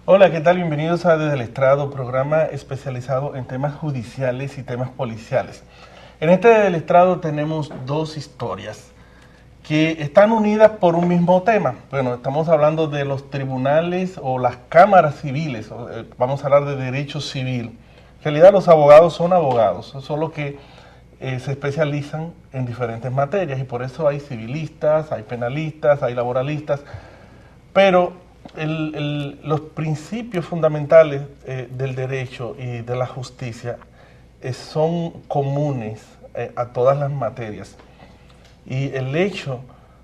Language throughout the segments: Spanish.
Hola, ¿qué tal? Bienvenidos a Desde el Estrado, programa especializado en temas judiciales y temas policiales. En este Desde el Estrado tenemos dos historias que están unidas por un mismo tema. Bueno, estamos hablando de los tribunales o las cámaras civiles, vamos a hablar de derecho civil. En realidad los abogados son abogados, solo que se especializan en diferentes materias y por eso hay civilistas, hay penalistas, hay laboralistas, pero los principios fundamentales del derecho y de la justicia son comunes a todas las materias. Y el hecho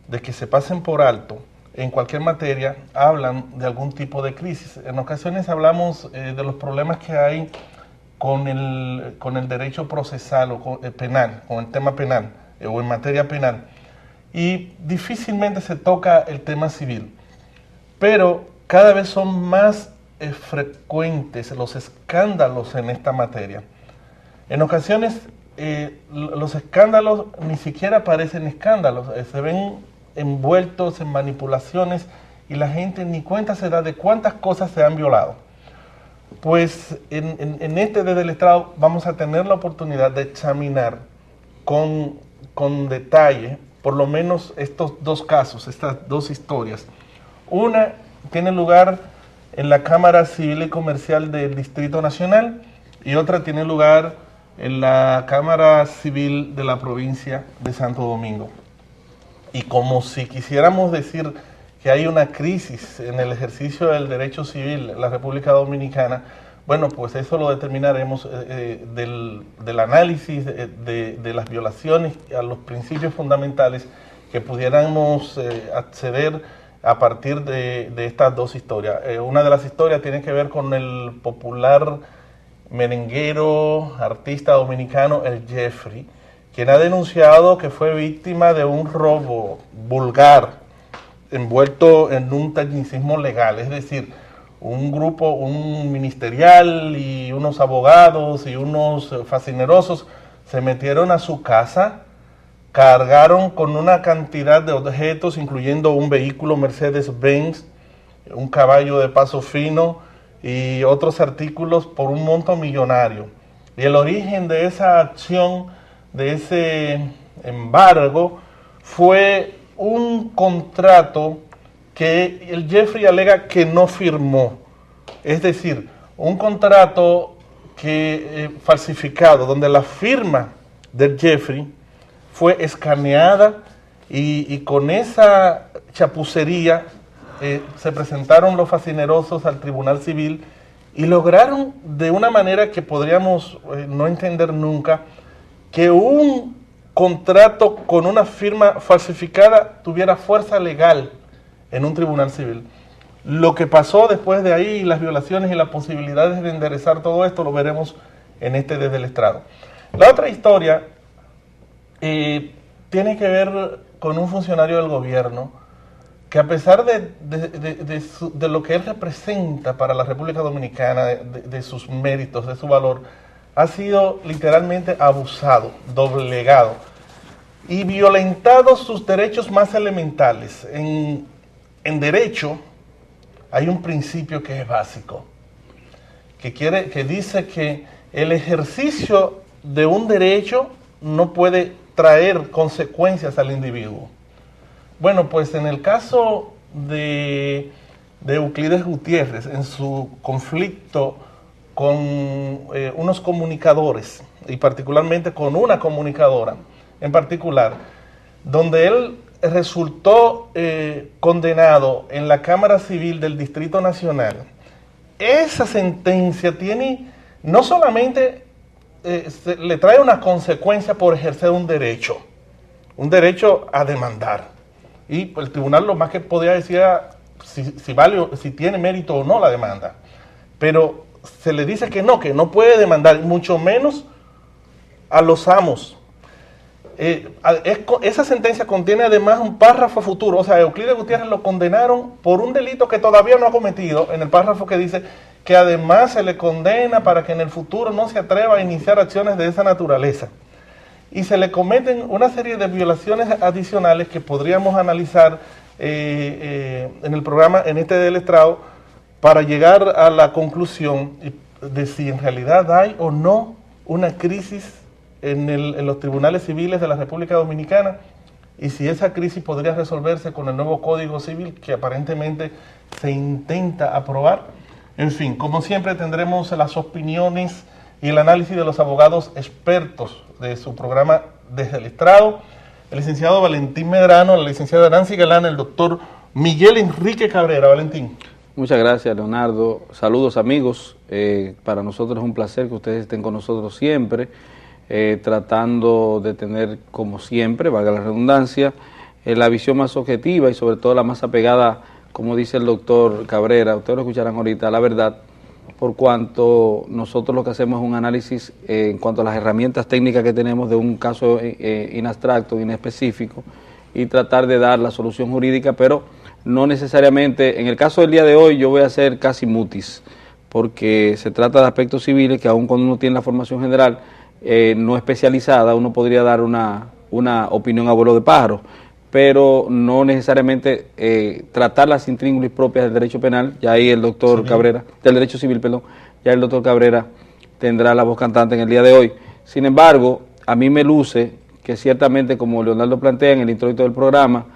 de que se pasen por alto en cualquier materia hablan de algún tipo de crisis. En ocasiones hablamos de los problemas que hay con el derecho procesal o penal, con el tema penal o en materia penal. Y difícilmente se toca el tema civil. Pero cada vez son más frecuentes los escándalos en esta materia. En ocasiones los escándalos ni siquiera parecen escándalos, se ven envueltos en manipulaciones y la gente ni cuenta se da de cuántas cosas se han violado. Pues en este Desde el Estrado vamos a tener la oportunidad de examinar con detalle por lo menos estos dos casos, estas dos historias. Una tiene lugar en la Cámara Civil y Comercial del Distrito Nacional y otra tiene lugar en la Cámara Civil de la provincia de Santo Domingo. Y como si quisiéramos decir que hay una crisis en el ejercicio del derecho civil en la República Dominicana, bueno, pues eso lo determinaremos del análisis de las violaciones a los principios fundamentales que pudiéramos acceder a partir de estas dos historias. Una de las historias tiene que ver con el popular merenguero, artista dominicano, el Jeffrey, quien ha denunciado que fue víctima de un robo vulgar, envuelto en un tecnicismo legal, es decir, un ministerial y unos abogados y unos fascinerosos se metieron a su casa, cargaron con una cantidad de objetos, incluyendo un vehículo Mercedes-Benz, un caballo de paso fino y otros artículos por un monto millonario. Y el origen de esa acción, de ese embargo, fue un contrato que el Jeffrey alega que no firmó. Es decir, un contrato que falsificado, donde la firma del Jeffrey fue escaneada y con esa chapucería se presentaron los fascinerosos al Tribunal Civil y lograron de una manera que podríamos no entender nunca que un contrato con una firma falsificada tuviera fuerza legal en un tribunal civil. Lo que pasó después de ahí, las violaciones y las posibilidades de enderezar todo esto, lo veremos en este Desde el Estrado. La otra historia tiene que ver con un funcionario del gobierno que, a pesar de lo que él representa para la República Dominicana, de sus méritos, de su valor, ha sido literalmente abusado, doblegado y violentado sus derechos más elementales. En derecho hay un principio que es básico, que dice que el ejercicio de un derecho no puede traer consecuencias al individuo. Bueno, pues en el caso de Euclides Gutiérrez, en su conflicto con unos comunicadores, y particularmente con una comunicadora en particular, donde él resultó condenado en la Cámara Civil del Distrito Nacional, esa sentencia tiene, no solamente le trae una consecuencia por ejercer un derecho a demandar, y el tribunal lo más que podía decir era si vale, si tiene mérito o no la demanda, pero se le dice que no puede demandar, mucho menos a los amos. Esa sentencia contiene además un párrafo futuro, o sea, Euclides Gutiérrez lo condenaron por un delito que todavía no ha cometido, en el párrafo que dice que además se le condena para que en el futuro no se atreva a iniciar acciones de esa naturaleza. Y se le cometen una serie de violaciones adicionales que podríamos analizar en el programa, en este del estrado, para llegar a la conclusión de si en realidad hay o no una crisis en los tribunales civiles de la República Dominicana y si esa crisis podría resolverse con el nuevo Código Civil que aparentemente se intenta aprobar. En fin, como siempre tendremos las opiniones y el análisis de los abogados expertos de su programa Desde el Estrado, el licenciado Valentín Medrano, la licenciada Nancy Galán, el doctor Miguel Enrique Cabrera. Valentín. Muchas gracias, Leonardo. Saludos, amigos. Para nosotros es un placer que ustedes estén con nosotros siempre, tratando de tener, como siempre, valga la redundancia, la visión más objetiva y sobre todo la más apegada, como dice el doctor Cabrera, ustedes lo escucharán ahorita, a la verdad, por cuanto nosotros lo que hacemos es un análisis en cuanto a las herramientas técnicas que tenemos de un caso in abstracto, in específico, y tratar de dar la solución jurídica, pero no necesariamente, en el caso del día de hoy yo voy a hacer casi mutis, porque se trata de aspectos civiles que aun cuando uno tiene la formación general no especializada, uno podría dar una opinión a vuelo de pájaro, pero no necesariamente tratar las intríngulis propias del derecho penal. Ya ahí el doctor Cabrera, del derecho civil, perdón, ya el doctor Cabrera tendrá la voz cantante en el día de hoy. Sin embargo, a mí me luce que ciertamente, como Leonardo plantea en el introito del programa,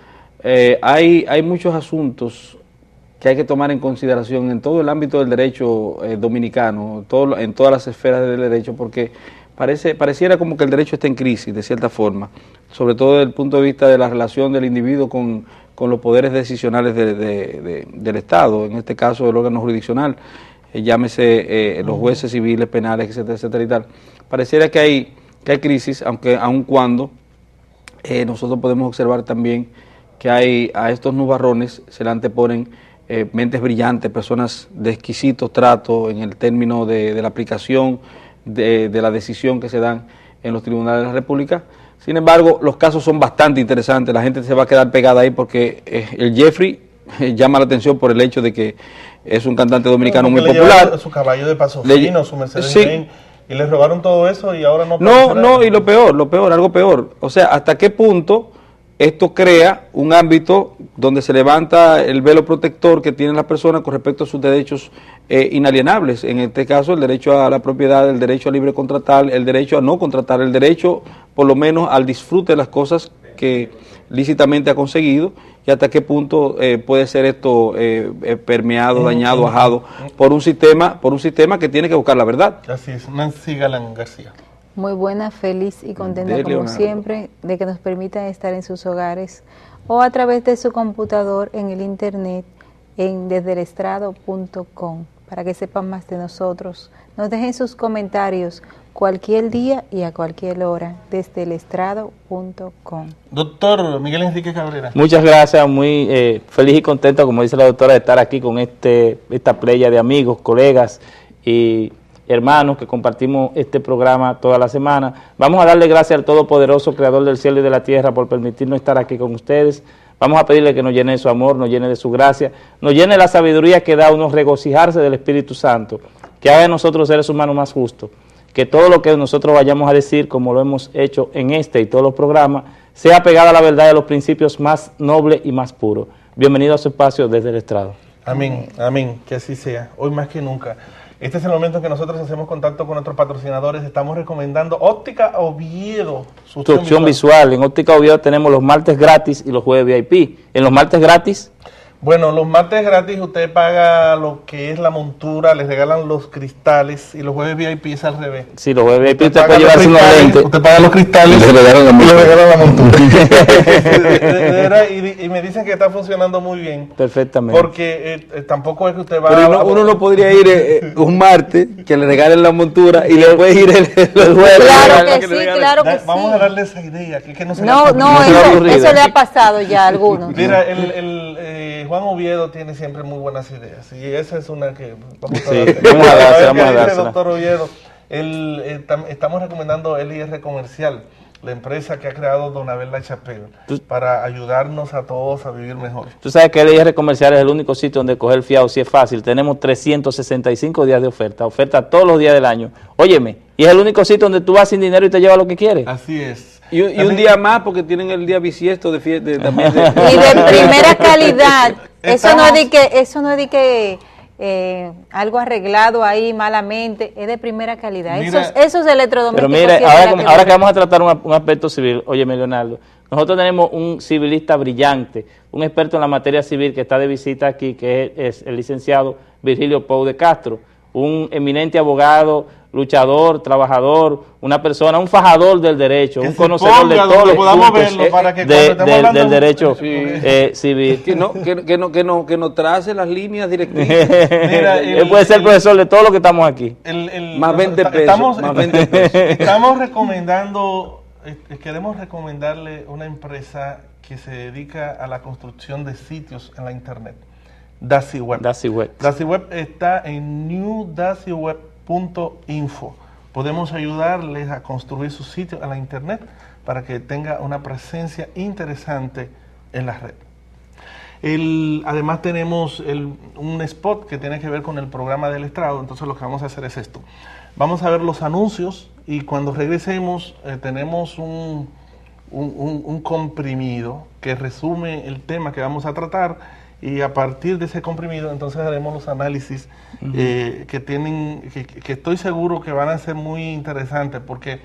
hay muchos asuntos que hay que tomar en consideración en todo el ámbito del derecho dominicano, en todas las esferas del derecho, porque pareciera como que el derecho está en crisis, de cierta forma, sobre todo desde el punto de vista de la relación del individuo con los poderes decisionales del Estado, en este caso el órgano jurisdiccional, llámese los jueces civiles, penales, etcétera, etcétera y tal. Pareciera que hay crisis, aun cuando nosotros podemos observar también que a estos nubarrones se le anteponen mentes brillantes, personas de exquisito trato en el término de la aplicación de la decisión que se dan en los tribunales de la República. Sin embargo, los casos son bastante interesantes, la gente se va a quedar pegada ahí porque el Jeffrey llama la atención por el hecho de que es un cantante dominicano muy popular. Su caballo de paso fino, su Mercedes Benz, y le robaron todo eso y ahora no... No, y lo peor, algo peor. O sea, ¿hasta qué punto esto crea un ámbito donde se levanta el velo protector que tienen las personas con respecto a sus derechos inalienables? En este caso, el derecho a la propiedad, el derecho a libre contratar, el derecho a no contratar, el derecho, por lo menos, al disfrute de las cosas que lícitamente ha conseguido, y hasta qué punto puede ser esto permeado, dañado, ajado por un sistema que tiene que buscar la verdad. Así es. Nancy Galán García. Muy buena, feliz y contenta como siempre de que nos permitan estar en sus hogares o a través de su computador en el internet en desdelestrado.com para que sepan más de nosotros. Nos dejen sus comentarios cualquier día y a cualquier hora desdelestrado.com. Doctor Miguel Enrique Cabrera. Muchas gracias, muy feliz y contento, como dice la doctora, de estar aquí con esta playa de amigos, colegas y hermanos que compartimos este programa toda la semana. Vamos a darle gracias al Todopoderoso, Creador del cielo y de la tierra, por permitirnos estar aquí con ustedes. Vamos a pedirle que nos llene de su amor, nos llene de su gracia, nos llene de la sabiduría que da a uno regocijarse del Espíritu Santo, que haga de nosotros seres humanos más justos, que todo lo que nosotros vayamos a decir, como lo hemos hecho en este y todos los programas, sea pegado a la verdad de los principios más nobles y más puros. Bienvenido a su espacio Desde el Estrado. Amén, amén, que así sea, hoy más que nunca. Este es el momento en que nosotros hacemos contacto con nuestros patrocinadores. Estamos recomendando Óptica Oviedo. Su opción visual. En Óptica Oviedo tenemos los martes gratis y los jueves VIP. En los martes gratis... Bueno, los martes gratis usted paga lo que es la montura, les regalan los cristales, y los jueves VIP es al revés. Sí, los jueves VIP usted puede llevarse unos lentes. Usted paga los cristales y le regalan la montura. Y me dicen que está funcionando muy bien. Perfectamente. Porque tampoco es que usted va Pero uno no podría ir un martes que le regalen la montura y después ir el jueves. Claro que sí, claro que sí. Vamos a darle esa idea. Que no, eso le ha pasado ya a algunos. Mira, Juan Oviedo tiene siempre muy buenas ideas y esa es una que vamos a dar. Doctor Oviedo, estamos recomendando LIR Comercial, la empresa que ha creado Don Abel La Chapelle, para ayudarnos a todos a vivir mejor. Tú sabes que LIR Comercial es el único sitio donde coger fiado, si es fácil. Tenemos 365 días de oferta todos los días del año. Óyeme, y es el único sitio donde tú vas sin dinero y te llevas lo que quieres. Así es. Y un día más porque tienen el día bisiesto de fiesta también. Y de primera calidad. Eso no es de que algo arreglado ahí malamente, es de primera calidad. Mira, esos electrodomésticos. Pero mire, ahora que vamos a tratar un aspecto civil, óyeme, Leonardo, nosotros tenemos un civilista brillante, un experto en la materia civil que está de visita aquí, que es el licenciado Virgilio Pou de Castro, un eminente abogado, luchador, trabajador, una persona, un fajador del derecho, un conocedor de todos los puntos del derecho civil. Que nos trace las líneas directivas. Mira, él puede ser profesor de todo lo que estamos aquí. Más 20 pesos. Más 20 pesos. Estamos recomendando, queremos recomendarle una empresa que se dedica a la construcción de sitios en la internet. DaciWeb. DaciWeb está en newdaciweb.info. Podemos ayudarles a construir su sitio en la internet para que tenga una presencia interesante en la red. Además tenemos un spot que tiene que ver con el programa del estrado, entonces lo que vamos a hacer es esto. Vamos a ver los anuncios y cuando regresemos tenemos un comprimido que resume el tema que vamos a tratar. Y a partir de ese comprimido, entonces haremos los análisis que estoy seguro que van a ser muy interesantes, porque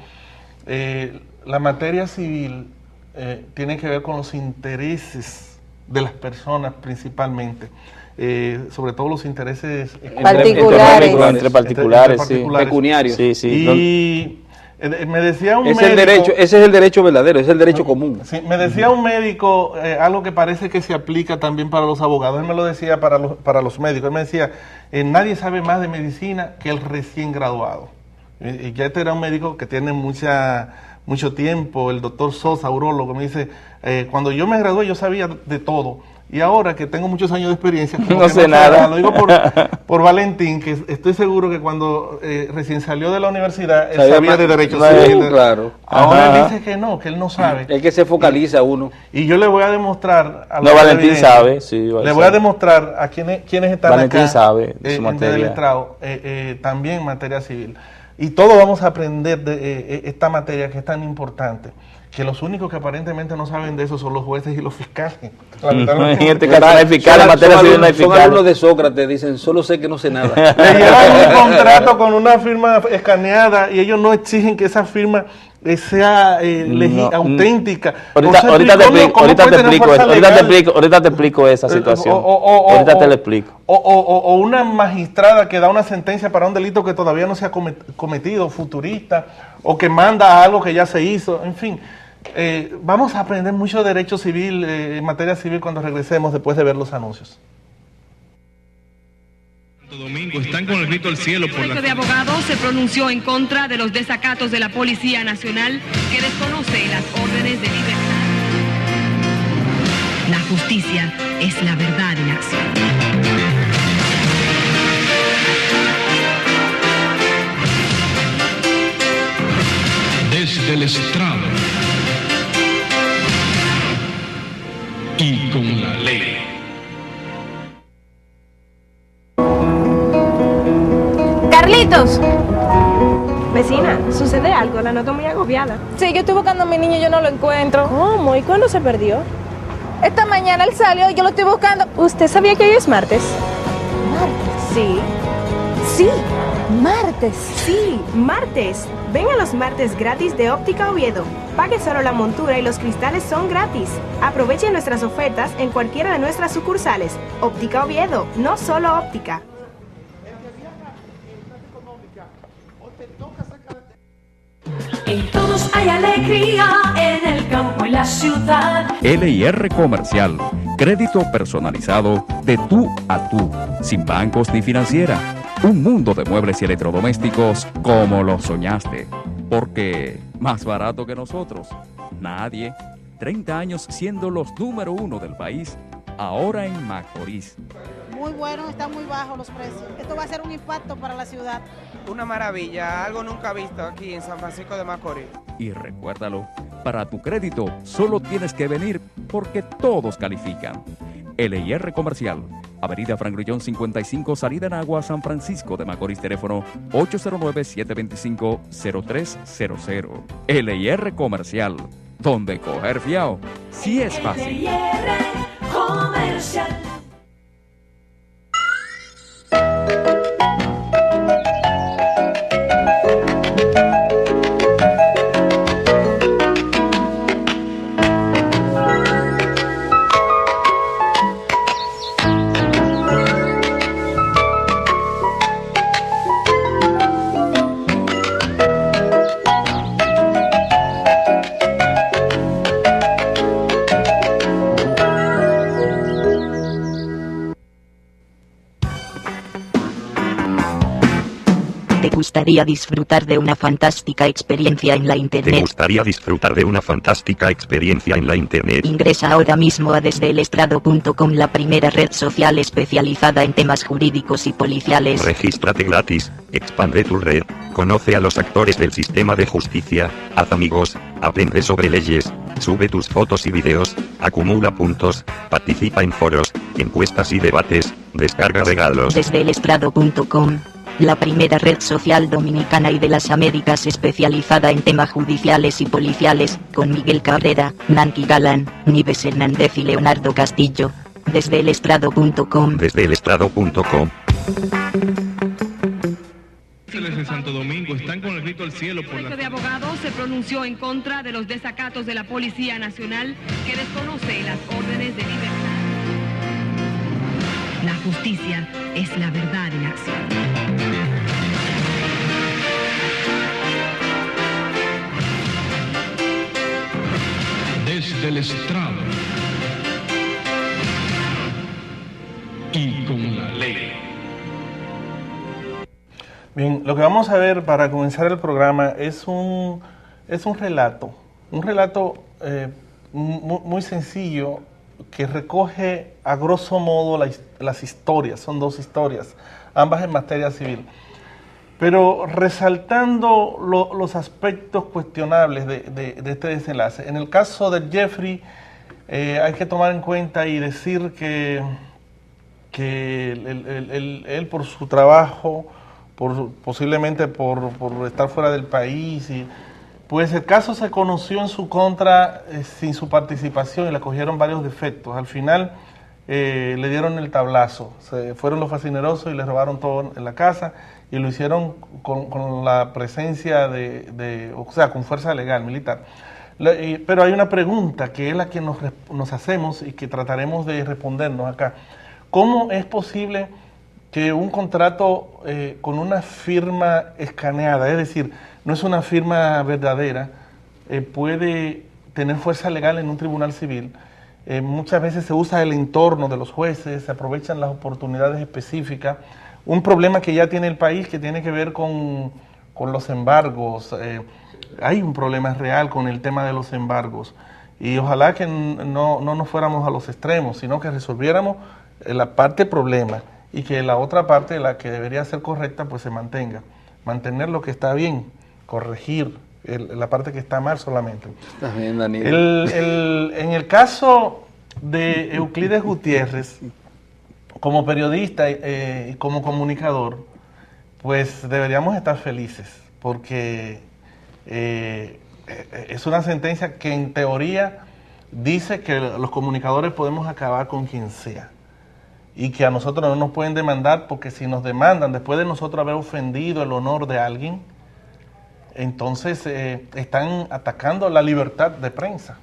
la materia civil tiene que ver con los intereses de las personas principalmente, sobre todo los intereses particulares. Entre particulares, sí. Pecuniarios. Sí. Y me decía un médico, ese es el derecho verdadero, es el derecho común. Sí, me decía un médico algo que parece que se aplica también para los abogados. Él me lo decía para los médicos. Él me decía, nadie sabe más de medicina que el recién graduado. Y ya este era un médico que tiene mucho tiempo, el doctor Sosa, urólogo, me dice, cuando yo me gradué yo sabía de todo. Y ahora que tengo muchos años de experiencia, no sé nada. Lo digo por Valentín, que estoy seguro que cuando recién salió de la universidad, él sabía de derecho civil. Claro. Ahora él dice que él no sabe. Es que se focaliza uno. Y yo le voy a demostrar a Valentín sabe, sí. Le voy a demostrar a quienes están Valentín acá sabe en el estrado, también en materia civil. Y todos vamos a aprender de esta materia que es tan importante, que los únicos que aparentemente no saben de eso son los jueces y los fiscales. En este caso no hay fiscales, materia civil no hay fiscales. Son alumnos de Sócrates, dicen, solo sé que no sé nada. Le llevan un contrato con una firma escaneada y ellos no exigen que esa firma sea auténtica. Ahorita te explico esa situación. Ahorita te lo explico. O una magistrada que da una sentencia para un delito que todavía no se ha cometido, futurista, o que manda a algo que ya se hizo, en fin. Vamos a aprender mucho derecho civil, en materia civil, cuando regresemos después de ver los anuncios. Domingo están con el grito al cielo por El Colegio de Abogados se pronunció en contra de los desacatos de la Policía Nacional que desconoce las órdenes de libertad. La justicia es la verdad en acción. Desde el estrado y con la ley. Carlitos. Vecina, ¿sucede algo? La noto muy agobiada. Sí, yo estoy buscando a mi niño y yo no lo encuentro. ¿Cómo? ¿Y cuándo se perdió? Esta mañana él salió y yo lo estoy buscando. ¿Usted sabía que hoy es martes? ¿Martes? Sí. Sí, martes. Sí, martes. Ven a los martes gratis de Óptica Oviedo. Pague solo la montura y los cristales son gratis. Aproveche nuestras ofertas en cualquiera de nuestras sucursales. Óptica Oviedo, no solo óptica. En todos hay alegría, en el campo y la ciudad. LIR Comercial, crédito personalizado de tú a tú, sin bancos ni financiera. Un mundo de muebles y electrodomésticos como lo soñaste. Porque más barato que nosotros, nadie. 30 años siendo los número 1 del país, ahora en Macorís. Muy bueno, están muy bajos los precios. Esto va a ser un impacto para la ciudad. Una maravilla, algo nunca visto aquí en San Francisco de Macorís. Y recuérdalo, para tu crédito solo tienes que venir porque todos califican. LIR Comercial, Avenida Frank Grullón 55, Salida en Agua, San Francisco de Macorís, teléfono 809-725-0300. LIR Comercial, donde coger fiao sí es fácil. LIR Comercial. ¿Te gustaría disfrutar de una fantástica experiencia en la Internet? ¿Te gustaría disfrutar de una fantástica experiencia en la Internet? Ingresa ahora mismo a desdeelestrado.com, la primera red social especializada en temas jurídicos y policiales. Regístrate gratis, expande tu red, conoce a los actores del sistema de justicia, haz amigos, aprende sobre leyes, sube tus fotos y videos, acumula puntos, participa en foros, encuestas y debates, descarga regalos. Desdeelestrado.com, la primera red social dominicana y de las Américas especializada en temas judiciales y policiales, con Miguel Cabrera, Nancy Galán, Nives Hernández y Leonardo Castillo. Desdeelestrado.com. Desdeelestrado.com. En Santo Domingo están con el grito al cielo por El Colegio de Abogados se pronunció en contra de los desacatos de la Policía Nacional que desconoce las órdenes de libertad. La justicia es la verdad en acción. Desde el estrado y con la ley. Bien, lo que vamos a ver para comenzar el programa es un relato muy sencillo que recoge a grosso modo las historias, son dos historias, ambas en materia civil, pero resaltando los aspectos cuestionables de este desenlace. En el caso de Jeffrey hay que tomar en cuenta y decir que él por su trabajo, posiblemente por estar fuera del país, pues el caso se conoció en su contra sin su participación y le cogieron varios defectos. Al final le dieron el tablazo, fueron los fascinerosos y le robaron todo en la casa y lo hicieron con la presencia con fuerza legal, militar. Pero hay una pregunta que es la que nos hacemos y que trataremos de respondernos acá. ¿Cómo es posible que un contrato con una firma escaneada, es decir, no es una firma verdadera, puede tener fuerza legal en un tribunal civil? Muchas veces se usa el entorno de los jueces, se aprovechan las oportunidades específicas. Un problema que ya tiene el país que tiene que ver con los embargos. Hay un problema real con el tema de los embargos y ojalá que no nos fuéramos a los extremos, sino que resolviéramos la parte problema y que la otra parte, la que debería ser correcta, pues se mantenga. Mantener lo que está bien, corregir la parte que está mal solamente. Está bien, Daniel. En el caso de Euclides Gutiérrez, como periodista y como comunicador, pues deberíamos estar felices, porque es una sentencia que en teoría dice que los comunicadores podemos acabar con quien sea. Y que a nosotros no nos pueden demandar, porque si nos demandan después de nosotros haber ofendido el honor de alguien, entonces están atacando la libertad de prensa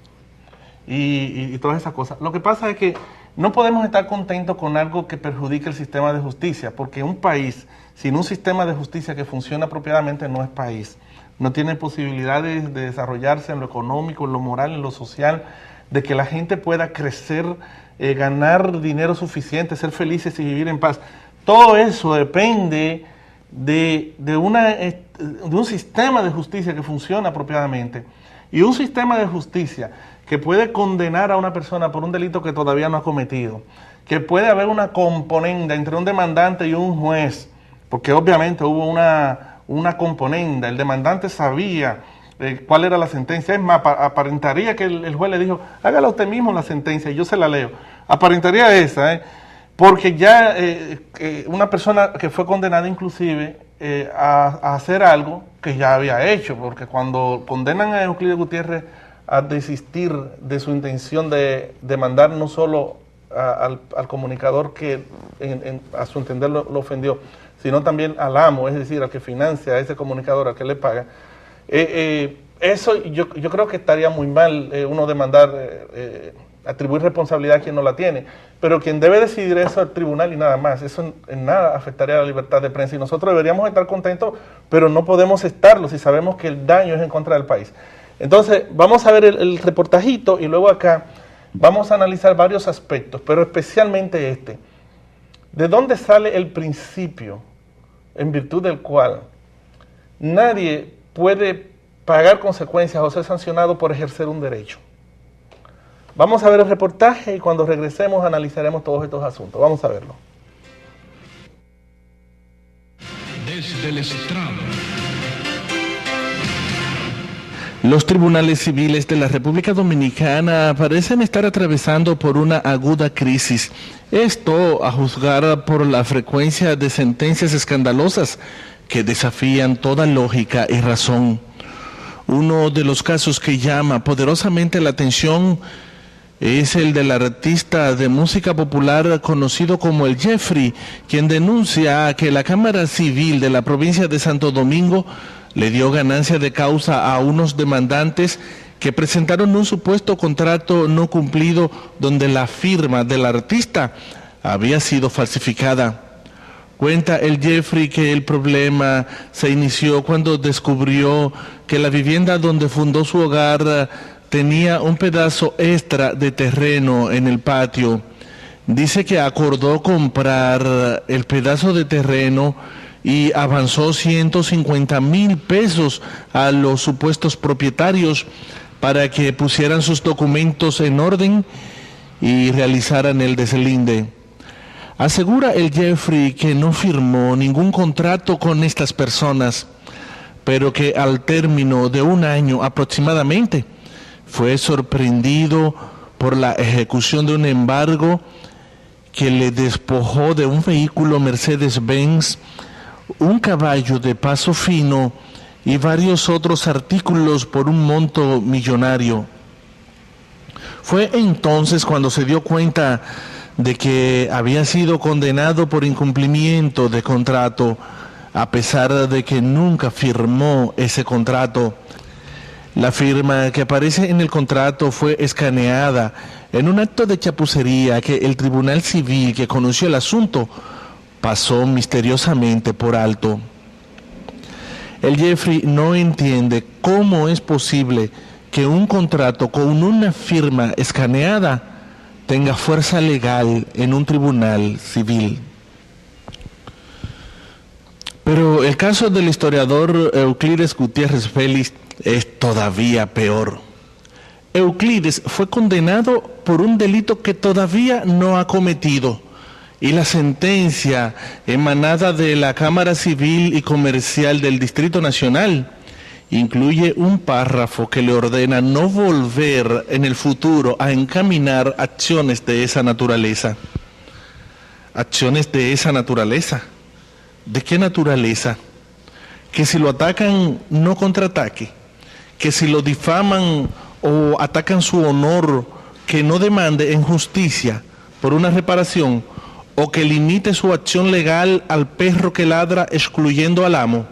y todas esas cosas. Lo que pasa es que no podemos estar contentos con algo que perjudique el sistema de justicia, porque un país sin un sistema de justicia que funciona apropiadamente no es país. No tiene posibilidades de desarrollarse en lo económico, en lo moral, en lo social, de que la gente pueda crecer, ganar dinero suficiente, ser felices y vivir en paz. Todo eso depende de un sistema de justicia que funciona apropiadamente. Y un sistema de justicia que puede condenar a una persona por un delito que todavía no ha cometido, que puede haber una componenda entre un demandante y un juez, porque obviamente hubo una componenda, el demandante sabía cuál era la sentencia. Es más, aparentaría que el juez le dijo, hágala usted mismo la sentencia y yo se la leo. Aparentaría esa, porque ya una persona que fue condenada inclusive a hacer algo que ya había hecho, porque cuando condenan a Euclides Gutiérrez a desistir de su intención de demandar no solo al comunicador que a su entender lo ofendió, sino también al amo, es decir, al que financia a ese comunicador, al que le paga. Eso yo creo que estaría muy mal uno demandar, atribuir responsabilidad a quien no la tiene, pero quien debe decidir eso es el tribunal y nada más. Eso en nada afectaría a la libertad de prensa y nosotros deberíamos estar contentos, pero no podemos estarlo si sabemos que el daño es en contra del país. Entonces vamos a ver el reportajito y luego acá vamos a analizar varios aspectos, pero especialmente este. ¿De dónde sale el principio en virtud del cual nadie puede pagar consecuencias o ser sancionado por ejercer un derecho. Vamos a ver el reportaje y cuando regresemos analizaremos todos estos asuntos. Vamos a verlo. Desde el estrado. Los tribunales civiles de la República Dominicana parecen estar atravesando por una aguda crisis. Esto a juzgar por la frecuencia de sentencias escandalosas que desafían toda lógica y razón. Uno de los casos que llama poderosamente la atención es el del artista de música popular conocido como el Jeffrey, quien denuncia que la Cámara Civil de la provincia de Santo Domingo le dio ganancia de causa a unos demandantes que presentaron un supuesto contrato no cumplido donde la firma del artista había sido falsificada. Cuenta el Jeffrey que el problema se inició cuando descubrió que la vivienda donde fundó su hogar tenía un pedazo extra de terreno en el patio. Dice que acordó comprar el pedazo de terreno y avanzó 150,000 pesos a los supuestos propietarios para que pusieran sus documentos en orden y realizaran el deslinde. Asegura el Jeffrey que no firmó ningún contrato con estas personas, pero que al término de un año aproximadamente fue sorprendido por la ejecución de un embargo que le despojó de un vehículo Mercedes-Benz, un caballo de paso fino y varios otros artículos por un monto millonario. Fue entonces cuando se dio cuenta de que había sido condenado por incumplimiento de contrato, a pesar de que nunca firmó ese contrato. La firma que aparece en el contrato fue escaneada en un acto de chapucería que el Tribunal Civil que conoció el asunto pasó misteriosamente por alto. El Jeffrey no entiende cómo es posible que un contrato con una firma escaneada tenga fuerza legal en un tribunal civil. Pero el caso del historiador Euclides Gutiérrez Félix es todavía peor. Euclides fue condenado por un delito que todavía no ha cometido, y la sentencia emanada de la Cámara Civil y Comercial del Distrito Nacional incluye un párrafo que le ordena no volver en el futuro a encaminar acciones de esa naturaleza. ¿Acciones de esa naturaleza? ¿De qué naturaleza? Que si lo atacan, no contraataque. Que si lo difaman o atacan su honor, que no demande en justicia por una reparación, o que limite su acción legal al perro que ladra excluyendo al amo.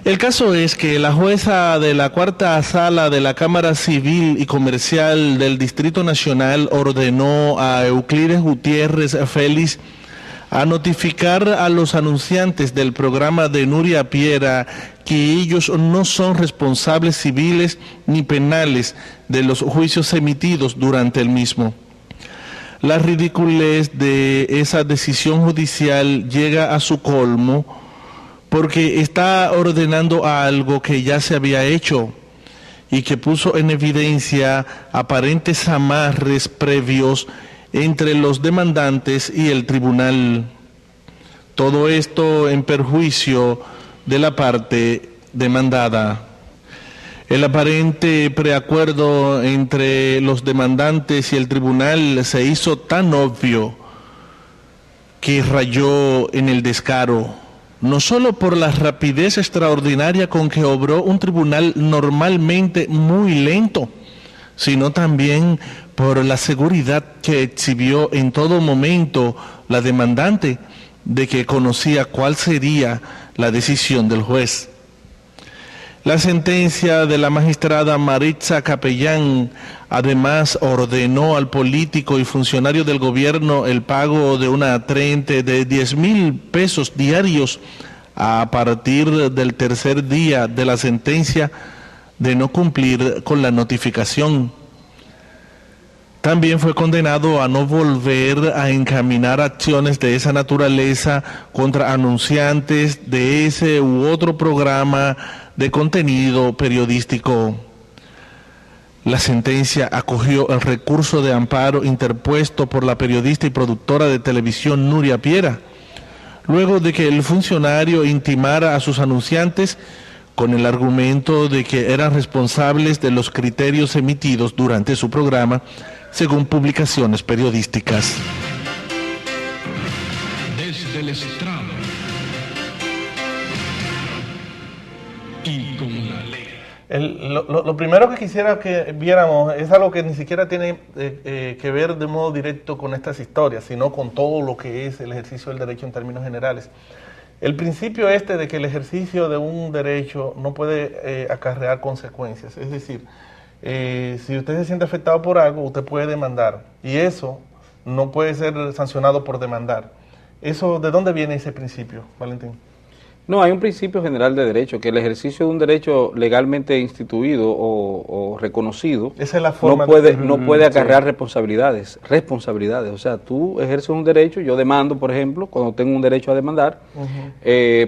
El caso es que la jueza de la cuarta sala de la Cámara Civil y Comercial del Distrito Nacional ordenó a Euclides Gutiérrez Félix a notificar a los anunciantes del programa de Nuria Piera que ellos no son responsables civiles ni penales de los juicios emitidos durante el mismo. La ridiculez de esa decisión judicial llega a su colmo porque está ordenando algo que ya se había hecho y que puso en evidencia aparentes amarres previos entre los demandantes y el tribunal. Todo esto en perjuicio de la parte demandada. El aparente preacuerdo entre los demandantes y el tribunal se hizo tan obvio que rayó en el descaro, no solo por la rapidez extraordinaria con que obró un tribunal normalmente muy lento, sino también por la seguridad que exhibió en todo momento la demandante de que conocía cuál sería la decisión del juez. La sentencia de la magistrada Maritza Capellán además ordenó al político y funcionario del gobierno el pago de una trente de 10,000 pesos diarios a partir del tercer día de la sentencia de no cumplir con la notificación. También fue condenado a no volver a encaminar acciones de esa naturaleza contra anunciantes de ese u otro programa de contenido periodístico. La sentencia acogió el recurso de amparo interpuesto por la periodista y productora de televisión Nuria Piera, luego de que el funcionario intimara a sus anunciantes con el argumento de que eran responsables de los criterios emitidos durante su programa, según publicaciones periodísticas. Desde el estrado y con la ley. Lo primero que quisiera que viéramos es algo que ni siquiera tiene que ver de modo directo con estas historias, sino con todo lo que es el ejercicio del derecho en términos generales. El principio de que el ejercicio de un derecho no puede acarrear consecuencias, es decir, si usted se siente afectado por algo, usted puede demandar, y eso no puede ser sancionado por demandar. ¿De dónde viene ese principio, Valentín? No, hay un principio general de derecho, que el ejercicio de un derecho legalmente instituido o reconocido esa es la forma no puede acarrear responsabilidades. O sea, tú ejerces un derecho, yo demando, por ejemplo, cuando tengo un derecho a demandar,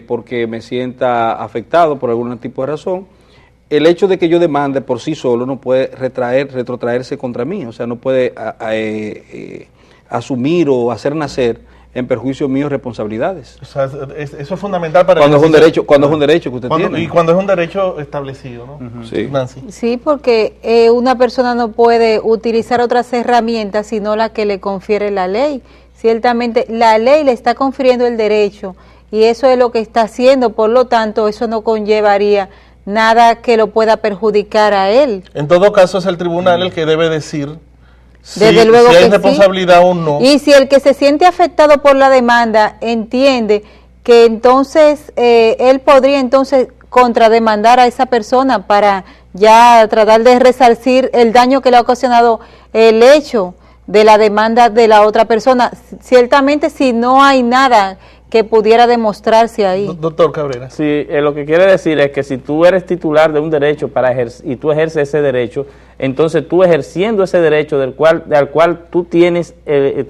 porque me sienta afectado por algún tipo de razón. El hecho de que yo demande por sí solo no puede retrotraerse contra mí, o sea, no puede asumir o hacer nacer en perjuicio mío responsabilidades. O sea, eso es fundamental para cuando es un derecho que usted tiene. Y cuando es un derecho establecido, ¿no? Sí. Nancy. Sí, porque una persona no puede utilizar otras herramientas sino la que le confiere la ley. Ciertamente la ley le está confiriendo el derecho y eso es lo que está haciendo, por lo tanto eso no conllevaría nada que lo pueda perjudicar a él. En todo caso es el tribunal el que debe decir Desde luego si hay que responsabilidad sí. o no. Y si el que se siente afectado por la demanda entiende que entonces él podría entonces contrademandar a esa persona para ya tratar de resarcir el daño que le ha ocasionado el hecho de la demanda de la otra persona, ciertamente si no hay nada que pudiera demostrarse ahí. Doctor Cabrera. Sí, lo que quiere decir es que si tú eres titular de un derecho y tú ejerces ese derecho, entonces tú ejerciendo ese derecho del cual tú tienes el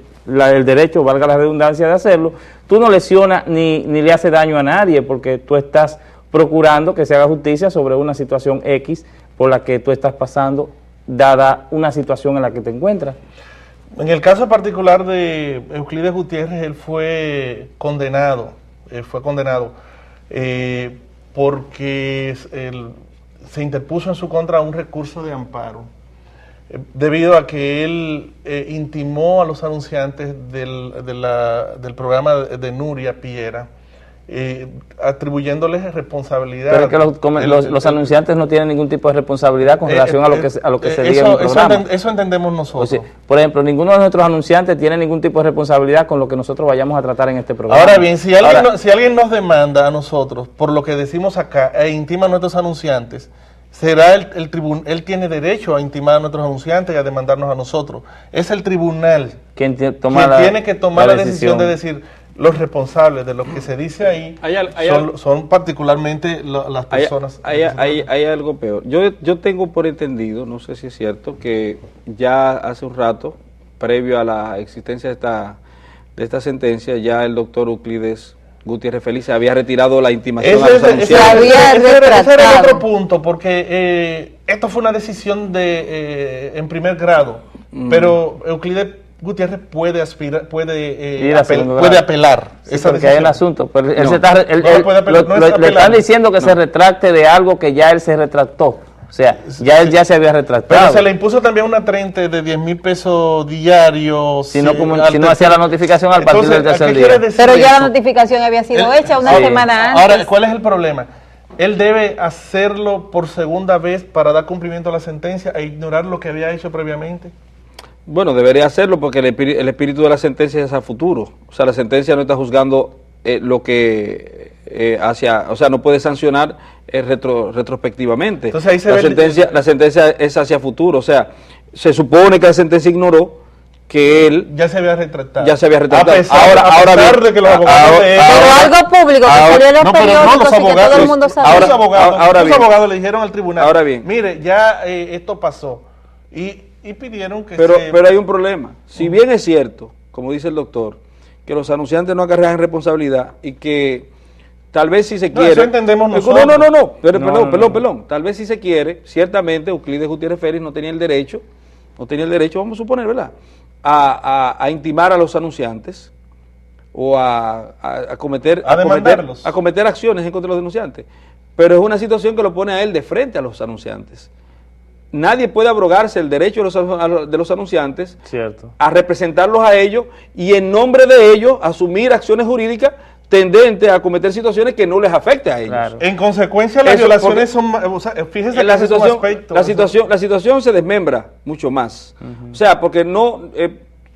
derecho, valga la redundancia de hacerlo, tú no lesionas ni le haces daño a nadie porque tú estás procurando que se haga justicia sobre una situación X por la que tú estás pasando, dada una situación en la que te encuentras. En el caso particular de Euclides Gutiérrez, él fue condenado porque se interpuso en su contra un recurso de amparo, debido a que él intimó a los anunciantes del programa de Nuria Piera, atribuyénles responsabilidad. Pero es que los anunciantes no tienen ningún tipo de responsabilidad con relación a lo que se diga en el programa. Eso entendemos nosotros. O sea, por ejemplo, ninguno de nuestros anunciantes tiene ningún tipo de responsabilidad con lo que nosotros vayamos a tratar en este programa. Ahora bien, si alguien nos demanda a nosotros por lo que decimos acá e intima a nuestros anunciantes, será el tribunal, él tiene derecho a intimar a nuestros anunciantes y a demandarnos a nosotros. Es el tribunal quien tiene que tomar la decisión de decir los responsables de lo que se dice ahí son particularmente las personas. Hay algo peor. Yo tengo por entendido, no sé si es cierto, que ya hace un rato, previo a la existencia de esta sentencia, ya el doctor Euclides Gutiérrez Félix había retirado la intimación a los anunciantes. Ese era el otro punto, porque esto fue una decisión en primer grado, pero Euclides Gutiérrez puede apelar. Sí, porque hay un asunto, pero él le están diciendo que se retracte de algo que ya él se retractó. O sea, él ya se había retractado. Pero se le impuso también una 30 de 10,000 pesos diarios. Si no hacía la notificación al partir del tercer día. Pero ya la notificación había sido hecha una semana antes. Ahora, ¿cuál es el problema? Él debe hacerlo por segunda vez para dar cumplimiento a la sentencia e ignorar lo que había hecho previamente. Bueno, debería hacerlo porque el espíritu de la sentencia es a futuro. O sea, la sentencia no está juzgando lo que o sea, no puede sancionar retrospectivamente. Entonces, ahí la sentencia es hacia futuro. O sea, se supone que la sentencia ignoró que él ya se había retractado. Ahora bien, de que los abogados pero algo público que salió en los periódicos y que todo el mundo sabe. Los abogados le dijeron al tribunal, ahora bien, mire, ya esto pasó y y pidieron que pero hay un problema. Si bien es cierto, como dice el doctor, que los anunciantes no acarrean responsabilidad y que tal vez si se quiere... Eso entendemos nosotros. Perdón. Tal vez si se quiere, ciertamente Euclides Gutiérrez Félix no tenía el derecho, vamos a suponer, ¿verdad?, a intimar a los anunciantes o a cometer acciones en contra de los denunciantes. Pero es una situación que lo pone a él de frente a los anunciantes. Nadie puede abrogarse el derecho de los anunciantes a representarlos a ellos y en nombre de ellos asumir acciones jurídicas tendentes a cometer situaciones que no les afecte a ellos. Claro. En consecuencia, las violaciones son, fíjese la situación se desmembra mucho más. O sea, porque no...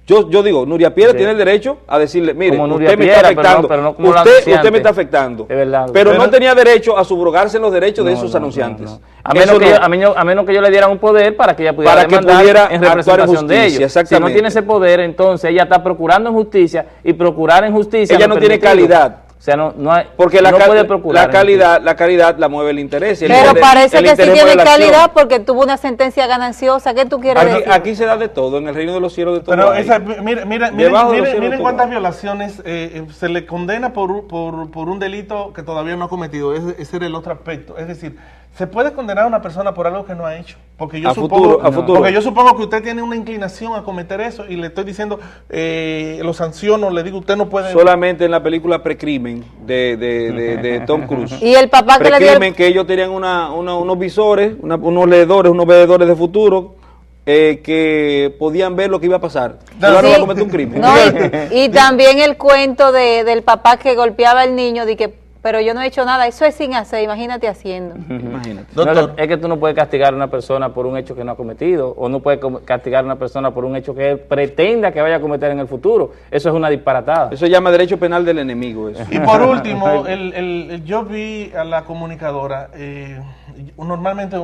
Yo digo, Nuria Piedra tiene el derecho a decirle, mire, usted me está afectando, usted me está afectando, pero no tenía derecho a subrogarse los derechos de esos anunciantes. A menos que yo le diera un poder para que ella pudiera demandar en representación de ellos. Si no tiene ese poder, entonces ella está procurando en justicia, y procurar en justicia... Ella no tiene calidad. O sea, no hay, porque no puede procurar la calidad la mueve el interés. Pero parece que sí tiene calidad porque tuvo una sentencia gananciosa. ¿Qué tú quieres decir? Aquí se da de todo, en el reino de los cielos de todo. Pero miren cuántas violaciones se le condena por un delito que todavía no ha cometido. Ese era el otro aspecto. Es decir, se puede condenar a una persona por algo que no ha hecho. Porque yo supongo que usted tiene una inclinación a cometer eso y le estoy diciendo, lo sanciono, le digo, usted no puede... Solamente en la película Precrimen de Tom Cruise. Y el papá que le dio... que ellos tenían unos visores, unos veedores de futuro, que podían ver lo que iba a pasar. Ahora va a cometer un crimen. No, y también el cuento del papá que golpeaba al niño, de que pero yo no he hecho nada, eso es sin hacer, imagínate haciendo. Imagínate. No, es que tú no puedes castigar a una persona por un hecho que no ha cometido, o no puedes castigar a una persona por un hecho que él pretenda que vaya a cometer en el futuro. Eso es una disparatada. Eso se llama derecho penal del enemigo. Eso. Y por último, yo vi a la comunicadora, normalmente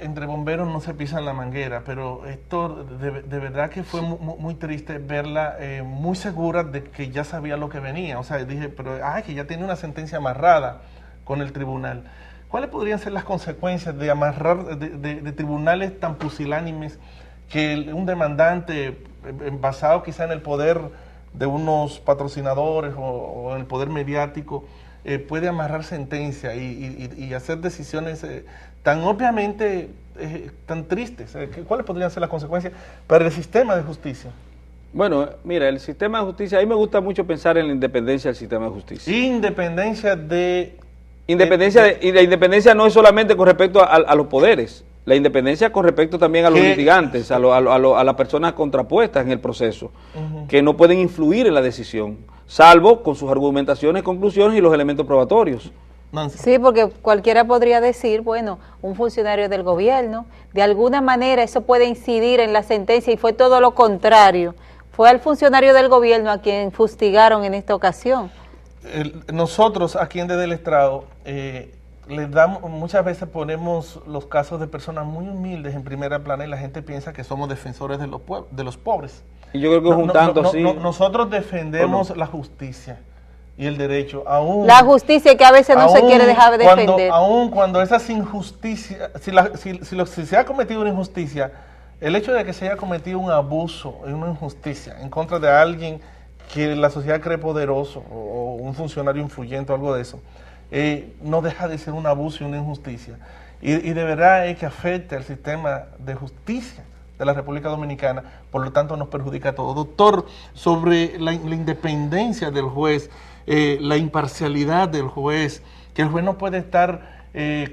entre bomberos no se pisan la manguera, pero esto de verdad que fue muy triste verla muy segura de que ya sabía lo que venía. O sea, dije, pero que ya tiene una sentencia amarrada con el tribunal. ¿Cuáles podrían ser las consecuencias de amarrar de tribunales tan pusilánimes que un demandante basado quizá en el poder de unos patrocinadores o en el poder mediático puede amarrar sentencia y hacer decisiones tan obviamente tan tristes? ¿Cuáles podrían ser las consecuencias para el sistema de justicia? Bueno, mira, el sistema de justicia, a mí me gusta mucho pensar en la independencia del sistema de justicia. Y la independencia no es solamente con respecto a los poderes, la independencia con respecto también a los litigantes, a las personas contrapuestas en el proceso, que no pueden influir en la decisión, salvo con sus argumentaciones, conclusiones y los elementos probatorios. Sí, porque cualquiera podría decir, bueno, un funcionario del gobierno, de alguna manera eso puede incidir en la sentencia, y fue todo lo contrario. Fue al funcionario del gobierno a quien fustigaron en esta ocasión. Nosotros aquí en Desde el Estrado les damos, muchas veces ponemos los casos de personas muy humildes en primera plana y la gente piensa que somos defensores de los pobres. Y yo creo que es un tanto así. Nosotros defendemos la justicia y el derecho. La justicia que a veces no se quiere dejar de defender. Aún cuando esas injusticias, si se ha cometido una injusticia, el hecho de que se haya cometido un abuso, una injusticia en contra de alguien que la sociedad cree poderoso o un funcionario influyente o algo de eso, no deja de ser un abuso y una injusticia. Y de verdad es que afecta al sistema de justicia de la República Dominicana, por lo tanto nos perjudica a todos. Doctor, sobre la independencia del juez, la imparcialidad del juez, que el juez no puede estar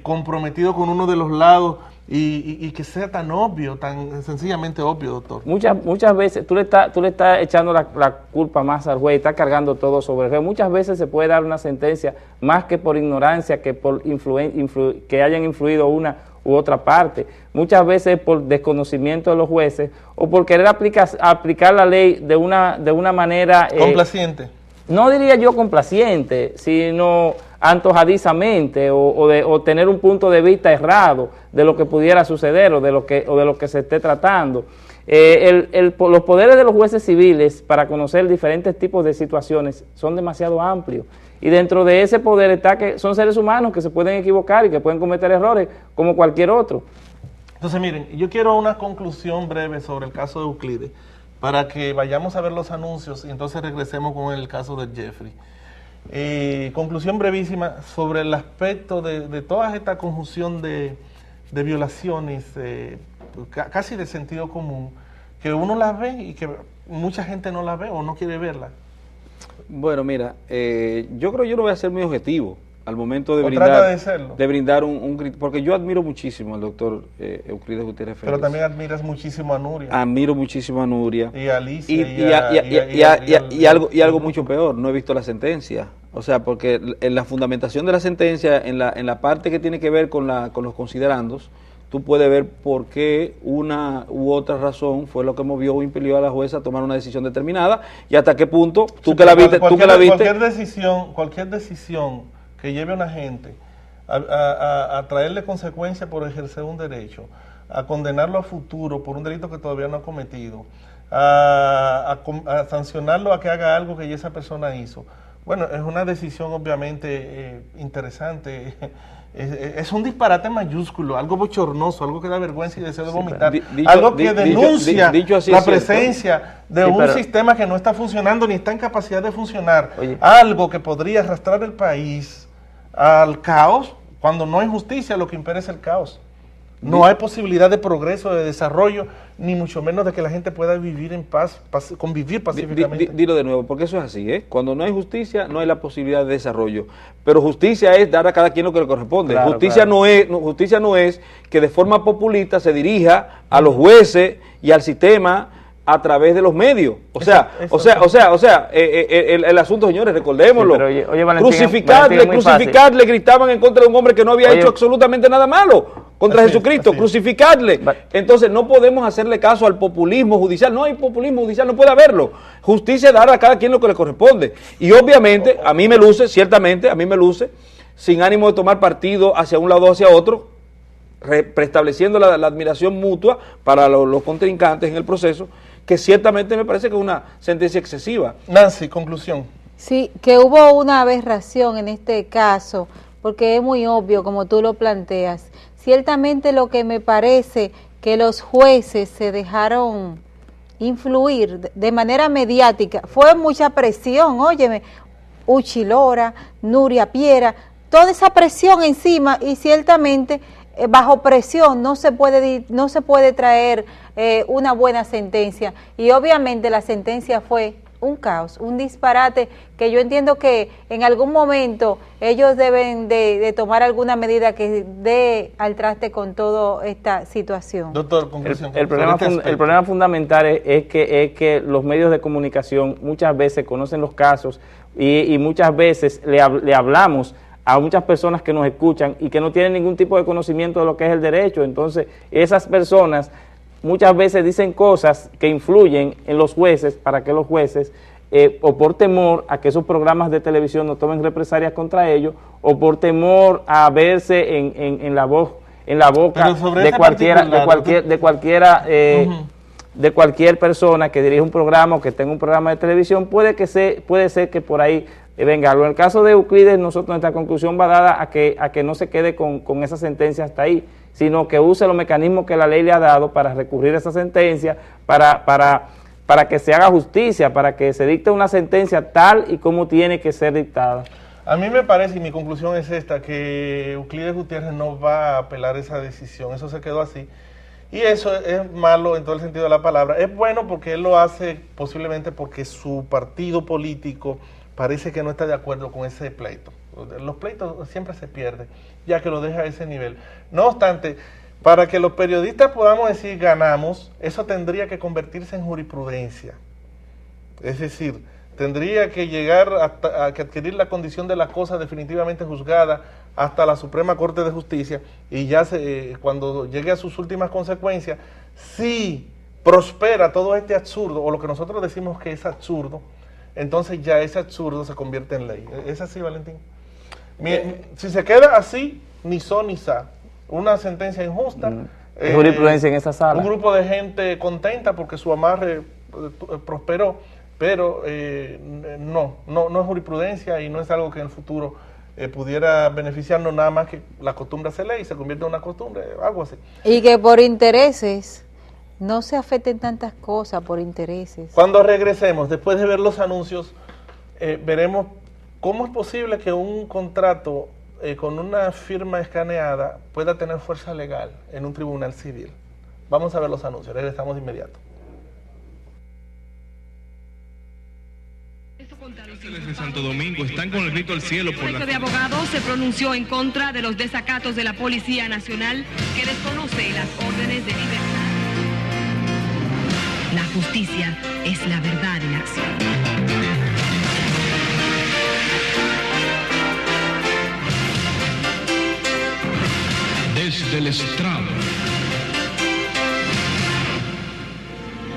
comprometido con uno de los lados y que sea tan obvio, tan sencillamente obvio, doctor. Muchas veces tú le estás echando la culpa más al juez, estás cargando todo sobre el juez. Muchas veces se puede dar una sentencia más que por ignorancia, que por que hayan influido una u otra parte. Muchas veces por desconocimiento de los jueces o por querer aplicar la ley de una manera... complaciente. No diría yo complaciente, sino antojadizamente o tener un punto de vista errado de lo que pudiera suceder o de lo que se esté tratando. Los poderes de los jueces civiles para conocer diferentes tipos de situaciones son demasiado amplios. Y dentro de ese poder está que son seres humanos que se pueden equivocar y que pueden cometer errores como cualquier otro. Entonces, miren, yo quiero una conclusión breve sobre el caso de Euclides, para que vayamos a ver los anuncios y entonces regresemos con el caso de Jeffrey. Conclusión brevísima sobre el aspecto de toda esta conjunción de violaciones, casi de sentido común, que uno las ve y que mucha gente no las ve o no quiere verlas. Bueno, mira, yo creo que yo no voy a ser muy objetivo al momento de brindar un porque yo admiro muchísimo al doctor Euclides Gutiérrez Félix. Pero también admiras muchísimo a Nuria. Admiro muchísimo a Nuria. Y a Alicia. Y algo mucho peor, no he visto la sentencia. O sea, porque en la fundamentación de la sentencia, en la parte que tiene que ver con los considerandos, tú puedes ver por qué una u otra razón fue lo que movió o impelió a la jueza a tomar una decisión determinada y hasta qué punto cualquier decisión que lleve a una gente a traerle consecuencias por ejercer un derecho, a condenarlo a futuro por un delito que todavía no ha cometido, a sancionarlo a que haga algo que ya esa persona hizo. Bueno, es una decisión obviamente interesante. Es un disparate mayúsculo, algo bochornoso, algo que da vergüenza y deseo de vomitar, algo que denuncia la presencia de un sistema que no está funcionando ni está en capacidad de funcionar, algo que podría arrastrar el país al caos, cuando no hay justicia, lo que impera es el caos. No hay posibilidad de progreso, de desarrollo, ni mucho menos de que la gente pueda vivir en paz, convivir pacíficamente. Dilo de nuevo, porque eso es así, ¿eh? Cuando no hay justicia, no hay la posibilidad de desarrollo. Pero justicia es dar a cada quien lo que le corresponde. Claro, justicia no es que de forma populista se dirija a los jueces y al sistema a través de los medios. El asunto, señores, recordémoslo. Sí, pero crucificarle, gritaban en contra de un hombre que no había hecho absolutamente nada malo contra Jesucristo, crucificarle. Entonces no podemos hacerle caso al populismo judicial. No hay populismo judicial, no puede haberlo. Justicia es dar a cada quien lo que le corresponde. Y obviamente, a mí me luce, sin ánimo de tomar partido hacia un lado o hacia otro, preestableciendo la admiración mutua para los contrincantes en el proceso, que ciertamente me parece que es una sentencia excesiva. Nancy, conclusión. Sí, que hubo una aberración en este caso, porque es muy obvio como tú lo planteas. Ciertamente lo que me parece que los jueces se dejaron influir de manera mediática, fue mucha presión, óyeme, Uchi Lora, Nuria Piera, toda esa presión encima y ciertamente bajo presión no se puede traer una buena sentencia y obviamente la sentencia fue un caos, un disparate que yo entiendo que en algún momento ellos deben de tomar alguna medida que dé al traste con toda esta situación. Doctor, conclusión. El problema fundamental es que los medios de comunicación muchas veces conocen los casos y muchas veces le hablamos a muchas personas que nos escuchan y que no tienen ningún tipo de conocimiento de lo que es el derecho. Entonces, esas personas muchas veces dicen cosas que influyen en los jueces para que los jueces, o por temor a que esos programas de televisión no tomen represalias contra ellos, o por temor a verse en la boca de cualquier persona que dirige un programa o que tenga un programa de televisión, puede ser que por ahí venga. En el caso de Euclides, nuestra conclusión va dada a que no se quede con esa sentencia hasta ahí, sino que use los mecanismos que la ley le ha dado para recurrir a esa sentencia, para que se haga justicia, para que se dicte una sentencia tal y como tiene que ser dictada. A mí me parece, y mi conclusión es esta, que Euclides Gutiérrez no va a apelar esa decisión, eso se quedó así. Y eso es malo en todo el sentido de la palabra. Es bueno porque él lo hace posiblemente porque su partido político parece que no está de acuerdo con ese pleito. Los pleitos siempre se pierden, ya que lo deja a ese nivel. No obstante, para que los periodistas podamos decir ganamos, eso tendría que convertirse en jurisprudencia. Es decir, tendría que llegar a que adquirir la condición de la cosa definitivamente juzgada hasta la Suprema Corte de Justicia, y ya cuando llegue a sus últimas consecuencias, si prospera todo este absurdo, o lo que nosotros decimos que es absurdo, entonces ya ese absurdo se convierte en ley. ¿Es así, Valentín? Si se queda así, ni son ni sa, una sentencia injusta, jurisprudencia en esa sala. Un grupo de gente contenta porque su amarre prosperó, pero no es jurisprudencia y no es algo que en el futuro pudiera beneficiarnos, nada más que la costumbre hace ley, se convierte en una costumbre, algo así. Y que por intereses no se afecten tantas cosas por intereses. Cuando regresemos, después de ver los anuncios, veremos cómo es posible que un contrato con una firma escaneada pueda tener fuerza legal en un tribunal civil. Vamos a ver los anuncios, regresamos de inmediato. De Santo Domingo están con el grito al cielo por El Colegio de Abogados se pronunció en contra de los desacatos de la Policía Nacional que desconoce las órdenes de libertad. La justicia es la verdad en acción. Desde el estrado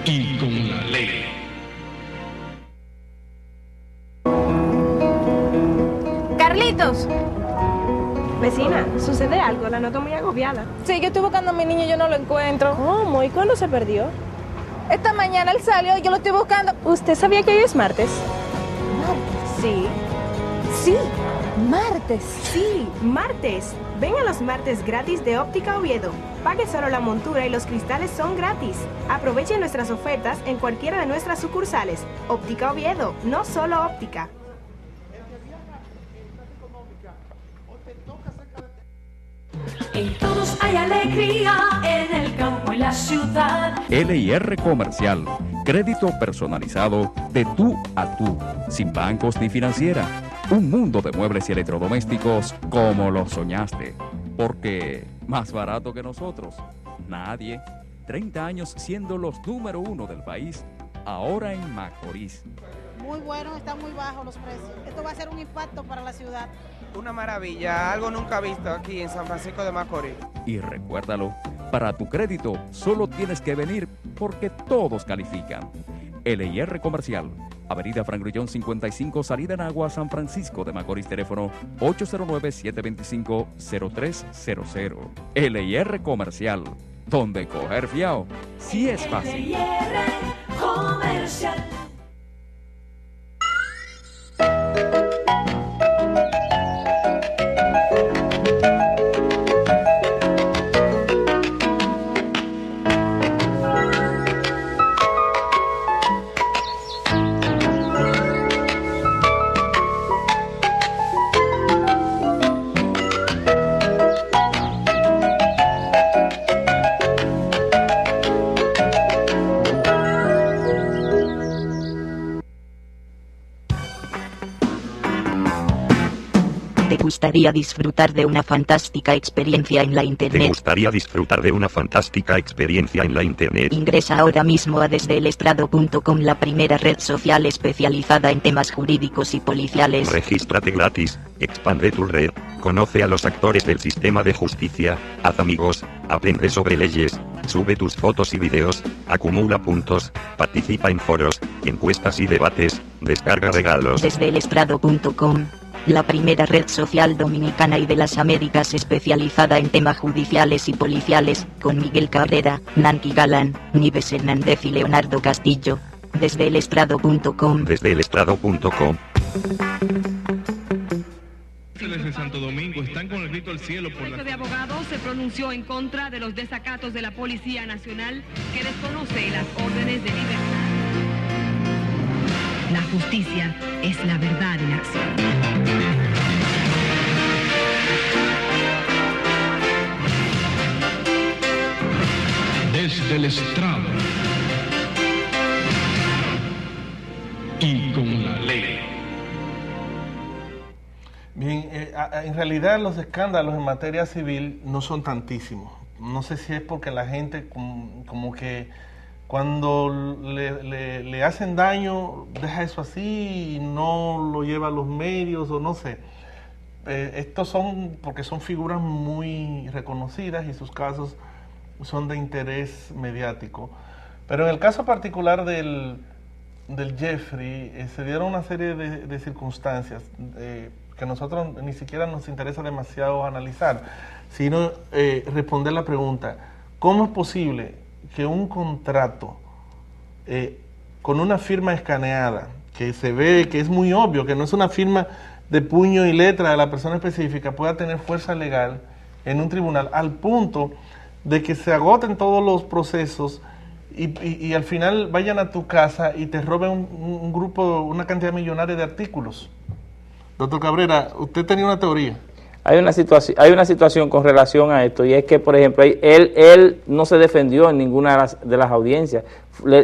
y con la ley. Carlitos. Vecina, ¿sucede algo? La noto muy agobiada. Sí, yo estoy buscando a mi niño y yo no lo encuentro. ¿Cómo? ¿Y cuándo se perdió? Esta mañana él salió y yo lo estoy buscando. ¿Usted sabía que hoy es martes? ¿Martes? Sí. Sí, martes. Sí, martes. Ven a los martes gratis de Óptica Oviedo. Pague solo la montura y los cristales son gratis. Aproveche nuestras ofertas en cualquiera de nuestras sucursales. Óptica Oviedo, no solo óptica. En todos hay alegría, en el campo y la ciudad. LIR Comercial, crédito personalizado de tú a tú, sin bancos ni financiera. Un mundo de muebles y electrodomésticos como lo soñaste. Porque más barato que nosotros, nadie. 30 años siendo los número 1 del país, ahora en Macorís. Muy bueno, están muy bajos los precios. Esto va a ser un impacto para la ciudad. Una maravilla, algo nunca visto aquí en San Francisco de Macorís. Y recuérdalo, para tu crédito solo tienes que venir porque todos califican. LIR Comercial, Avenida Frank Grullón 55, Salida en Agua, San Francisco de Macorís, teléfono 809-725-0300. LIR Comercial, donde coger fiao sí es fácil. LIR Comercial. ¿Te gustaría disfrutar de una fantástica experiencia en la ¿Te internet? gustaría disfrutar de una fantástica experiencia en la internet? Ingresa ahora mismo a desdeelestrado.com, la primera red social especializada en temas jurídicos y policiales. Regístrate gratis, expande tu red, conoce a los actores del sistema de justicia, haz amigos, aprende sobre leyes, sube tus fotos y videos, acumula puntos, participa en foros, encuestas y debates, descarga regalos. Desdeelestrado.com, la primera red social dominicana y de las Américas especializada en temas judiciales y policiales, con Miguel Cabrera, Nancy Galán, Nives Hernández y Leonardo Castillo. Desdeelestrado.com. Desdeelestrado.com. De Santo Domingo están con el grito al cielo por El la... Colegio de Abogados se pronunció en contra de los desacatos de la Policía Nacional que desconoce las órdenes de libertad. La justicia es la verdad en acción. Desde el estrado y con la ley. Bien, en realidad los escándalos en materia civil no son tantísimos. No sé si es porque la gente como que cuando le hacen daño deja eso así y no lo lleva a los medios o no sé. Estos son porque son figuras muy reconocidas y sus casos son de interés mediático. Pero en el caso particular del Jeffrey se dieron una serie de circunstancias que a nosotros ni siquiera nos interesa demasiado analizar, sino responder la pregunta: ¿cómo es posible que un contrato con una firma escaneada, que se ve que es muy obvio, que no es una firma de puño y letra de la persona específica pueda tener fuerza legal en un tribunal, al punto de que se agoten todos los procesos y al final vayan a tu casa y te roben un grupo, una cantidad millonaria de artículos. Doctor Cabrera, usted tenía una teoría. Hay una situación con relación a esto, y es que, por ejemplo, él no se defendió en ninguna de las audiencias,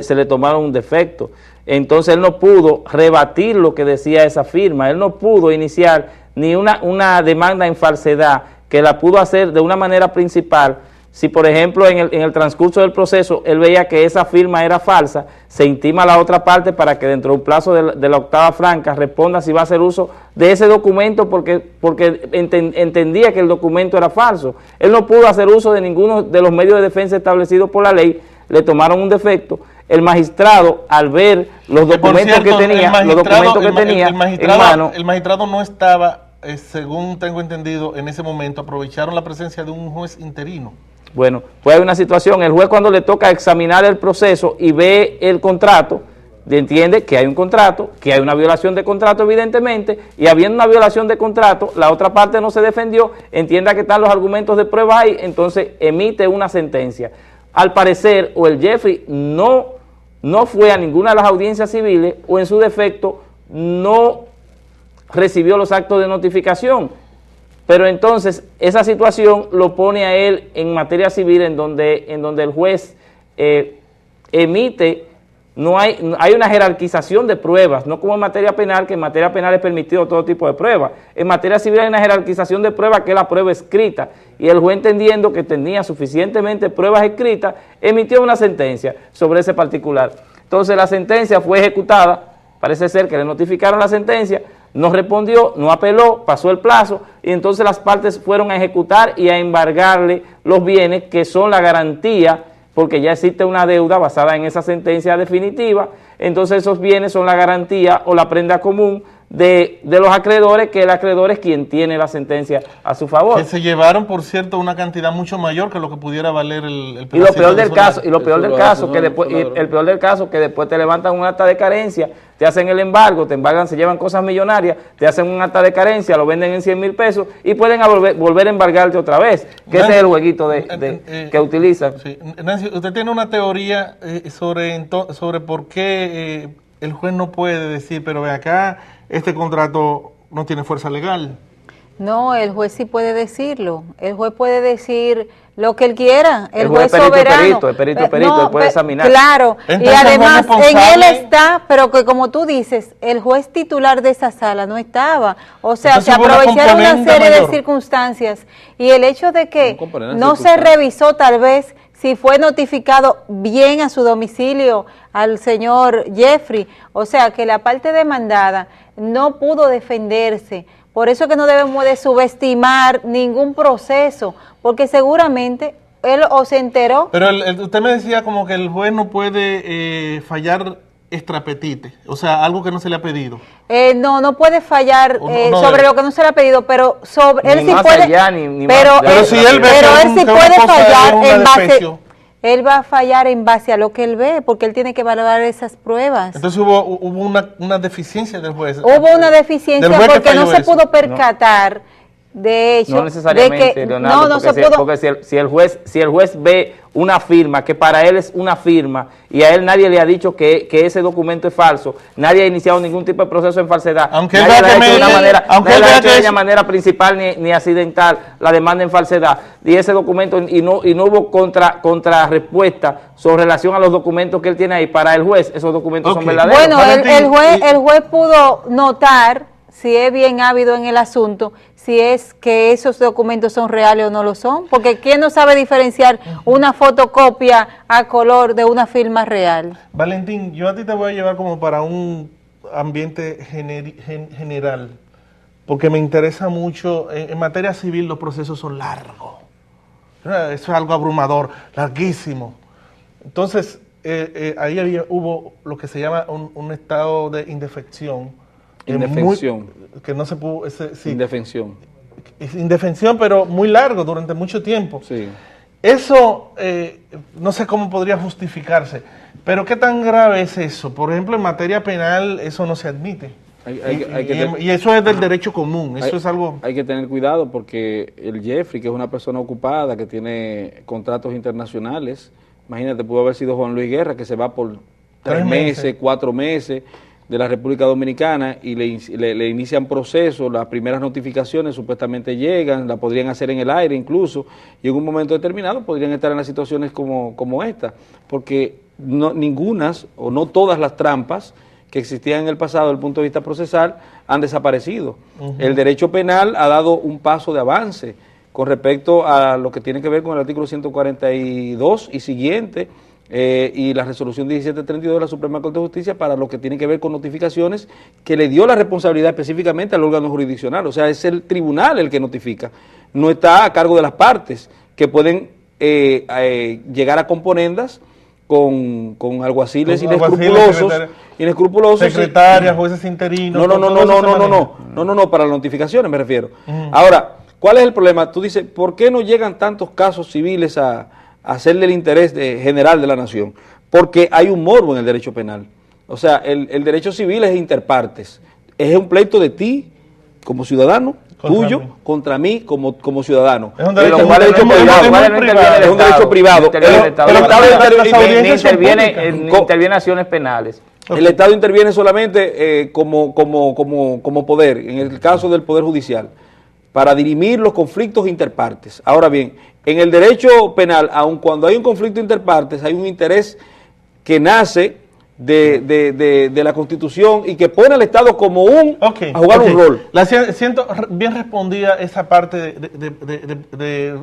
se le tomaron un defecto. Entonces él no pudo rebatir lo que decía esa firma, él no pudo iniciar ni una demanda en falsedad, que la pudo hacer de una manera principal. Si, por ejemplo, en el transcurso del proceso él veía que esa firma era falsa, se intima a la otra parte para que dentro de un plazo de la octava franca responda si va a hacer uso de ese documento porque entendía que el documento era falso. Él no pudo hacer uso de ninguno de los medios de defensa establecidos por la ley, le tomaron un defecto. El magistrado, al ver los documentos que tenía, en mano... El magistrado no estaba, según tengo entendido, en ese momento aprovecharon la presencia de un juez interino. Bueno, pues hay una situación, el juez cuando le toca examinar el proceso y ve el contrato, entiende que hay un contrato, que hay una violación de contrato evidentemente, y habiendo una violación de contrato, la otra parte no se defendió, entienda que están los argumentos de prueba ahí, entonces emite una sentencia. Al parecer, o el Jeffrey no fue a ninguna de las audiencias civiles, o en su defecto no recibió los actos de notificación. Pero entonces esa situación lo pone a él en materia civil en donde el juez emite, hay una jerarquización de pruebas, no como en materia penal, que en materia penal es permitido todo tipo de pruebas. En materia civil hay una jerarquización de pruebas que es la prueba escrita, y el juez, entendiendo que tenía suficientemente pruebas escritas, emitió una sentencia sobre ese particular. Entonces la sentencia fue ejecutada, parece ser que le notificaron la sentencia, no respondió, no apeló, pasó el plazo, y entonces las partes fueron a ejecutar y a embargarle los bienes que son la garantía, porque ya existe una deuda basada en esa sentencia definitiva. Entonces esos bienes son la garantía o la prenda común de los acreedores, que el acreedor es quien tiene la sentencia a su favor. Que se llevaron, por cierto, una cantidad mucho mayor que lo que pudiera valer el y lo peor del caso, que después te levantan un acta de carencia, te hacen el embargo, te embargan, se llevan cosas millonarias, te hacen un acta de carencia, lo venden en 100,000 pesos y pueden volver a embargarte otra vez, que Nancy, ese es el jueguito que utilizan. Sí. Nancy, usted tiene una teoría sobre por qué el juez no puede decir, pero ve acá, este contrato no tiene fuerza legal. No, el juez sí puede decirlo. El juez puede decir lo que él quiera. El juez es soberano. El perito, él puede examinar. Claro, entonces, y además en él está, pero que como tú dices, el juez titular de esa sala no estaba. O sea, entonces, se aprovecharon una serie de circunstancias. Y el hecho de que no se revisó tal vez si fue notificado bien a su domicilio al señor Jeffrey, o sea que la parte demandada no pudo defenderse. Por eso que no debemos de subestimar ningún proceso, porque seguramente él o se enteró. Pero usted me decía como que el juez no puede fallar extrapetite, o sea, algo que no se le ha pedido. No puede fallar sobre lo que no se le ha pedido, pero sobre él sí puede. Pero él sí puede fallar en base. Él va a fallar en base a lo que él ve, porque él tiene que valorar esas pruebas. Entonces hubo una deficiencia del juez. Hubo una deficiencia porque no se pudo percatar. De hecho, no necesariamente, Leonardo, porque si el juez ve una firma, que para él es una firma, y a él nadie le ha dicho que ese documento es falso, nadie ha iniciado ningún tipo de proceso en falsedad, aunque nadie lo ha hecho de una manera principal ni accidental, la demanda en falsedad, y ese documento, y no hubo contrarrespuesta sobre relación a los documentos que él tiene ahí, para el juez esos documentos son verdaderos. Bueno, el juez pudo notar, si es bien ávido en el asunto, si es que esos documentos son reales o no lo son, porque ¿quién no sabe diferenciar una fotocopia a color de una firma real? Valentín, yo a ti te voy a llevar como para un ambiente general, porque me interesa mucho, en materia civil los procesos son largos, eso es algo abrumador, larguísimo. Entonces, ahí hubo lo que se llama un estado de indefensión, que no se pudo, indefensión, pero muy largo, durante mucho tiempo. Sí. Eso, no sé cómo podría justificarse, pero ¿qué tan grave es eso? Por ejemplo, en materia penal eso no se admite. Y eso es del derecho común, eso es algo... Hay que tener cuidado porque el Jeffrey, que es una persona ocupada, que tiene contratos internacionales, imagínate, pudo haber sido Juan Luis Guerra, que se va por 3 meses, 4 meses de la República Dominicana y le inician procesos, las primeras notificaciones supuestamente llegan, la podrían hacer en el aire incluso, y en un momento determinado podrían estar en las situaciones como esta, porque ningunas o no todas las trampas que existían en el pasado desde el punto de vista procesal han desaparecido. El derecho penal ha dado un paso de avance con respecto a lo que tiene que ver con el artículo 142 y siguiente, y la resolución 1732 de la Suprema Corte de Justicia para lo que tiene que ver con notificaciones, que le dio la responsabilidad específicamente al órgano jurisdiccional, o sea, es el tribunal el que notifica, no está a cargo de las partes, que pueden llegar a componendas con alguaciles inescrupulosos, secretarias, jueces interinos. No, para las notificaciones me refiero. Ahora, ¿cuál es el problema? Tú dices, ¿por qué no llegan tantos casos civiles a hacerle el interés general de la nación? Porque hay un morbo en el derecho penal. O sea, el derecho civil es interpartes. Es un pleito de ti como ciudadano, tuyo, contra mí como ciudadano. Es un derecho privado. Interviene acciones penales. El Estado interviene solamente como poder, en el caso del Poder Judicial, para dirimir los conflictos interpartes. Ahora bien, en el derecho penal, aun cuando hay un conflicto interpartes, hay un interés que nace de la Constitución y que pone al Estado como a jugar un rol. Siento bien respondida esa parte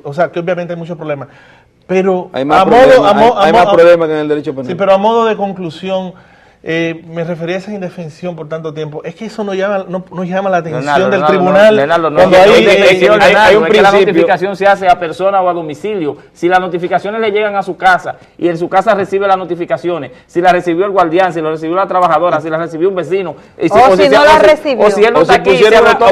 o sea, que obviamente hay muchos problemas, pero hay más problemas que en el derecho penal. Sí, pero a modo de conclusión, me refería a esa indefensión por tanto tiempo. Es que eso no llama la atención del tribunal. Cuando hay un principio, la notificación se hace a persona o a domicilio. Si las notificaciones le llegan a su casa y en su casa recibe las notificaciones, si la recibió el guardián, si la recibió la trabajadora, si la recibió un vecino, o si no la recibió, o si él no está aquí y se agotó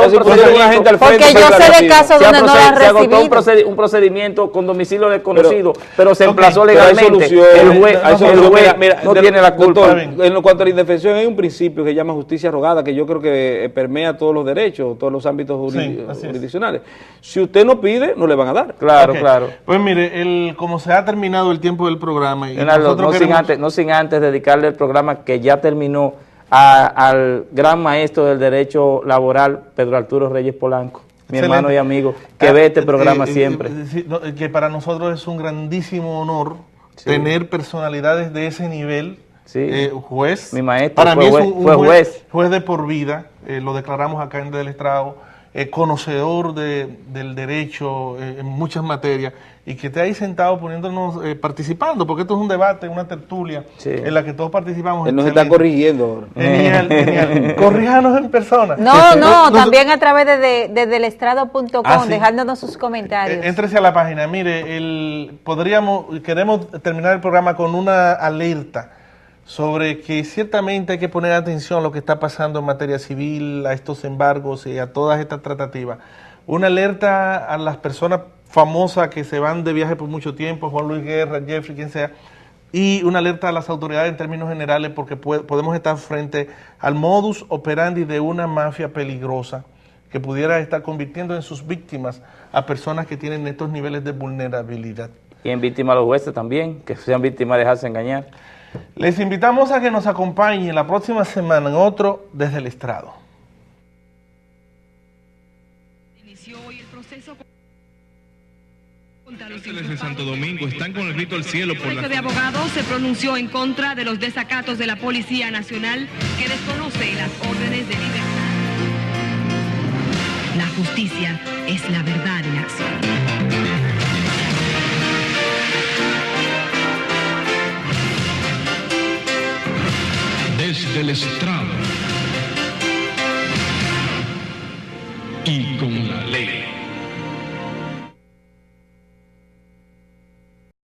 un procedimiento, porque yo sé de casos donde no la han recibido. Se agotó un procedimiento con domicilio desconocido, pero se emplazó legalmente. El juez no tiene la culpa. En cuanto a la indefensión, hay un principio que se llama justicia rogada, que yo creo que permea todos los derechos, todos los ámbitos jurisdiccionales. Si usted no pide, no le van a dar. Claro. Pues mire, como se ha terminado el tiempo del programa... No sin antes dedicarle el programa que ya terminó al gran maestro del derecho laboral, Pedro Arturo Reyes Polanco, mi hermano y amigo, que ve este programa siempre. Que para nosotros es un grandísimo honor tener personalidades de ese nivel. Juez, mi maestro para mí es un juez de por vida, lo declaramos acá en Del Estrado, conocedor del derecho en muchas materias, y que esté ahí sentado poniéndonos, participando, porque esto es un debate, una tertulia en la que todos participamos. Él nos está corrigiendo. Genial. Corríjanos en persona. No, también a través de delestrado.com, dejándonos sus comentarios. Éntrese a la página. Mire, queremos terminar el programa con una alerta sobre que ciertamente hay que poner atención a lo que está pasando en materia civil, a estos embargos y a todas estas tratativas. Una alerta a las personas famosas que se van de viaje por mucho tiempo, Juan Luis Guerra, Jeffrey, quien sea, y una alerta a las autoridades en términos generales, porque podemos estar frente al modus operandi de una mafia peligrosa que pudiera estar convirtiendo en sus víctimas a personas que tienen estos niveles de vulnerabilidad. Y en víctimas a los jueces también, que sean víctimas de dejarse engañar. Les invitamos a que nos acompañen la próxima semana en otro Desde el Estrado. Inició hoy el proceso contra los cárceles de Santo Domingo están con el grito al cielo por la... El Colegio de Abogados se pronunció en contra de los desacatos de la Policía Nacional que desconoce las órdenes de libertad. La justicia es la verdad en acción. Desde el estrado y con la ley.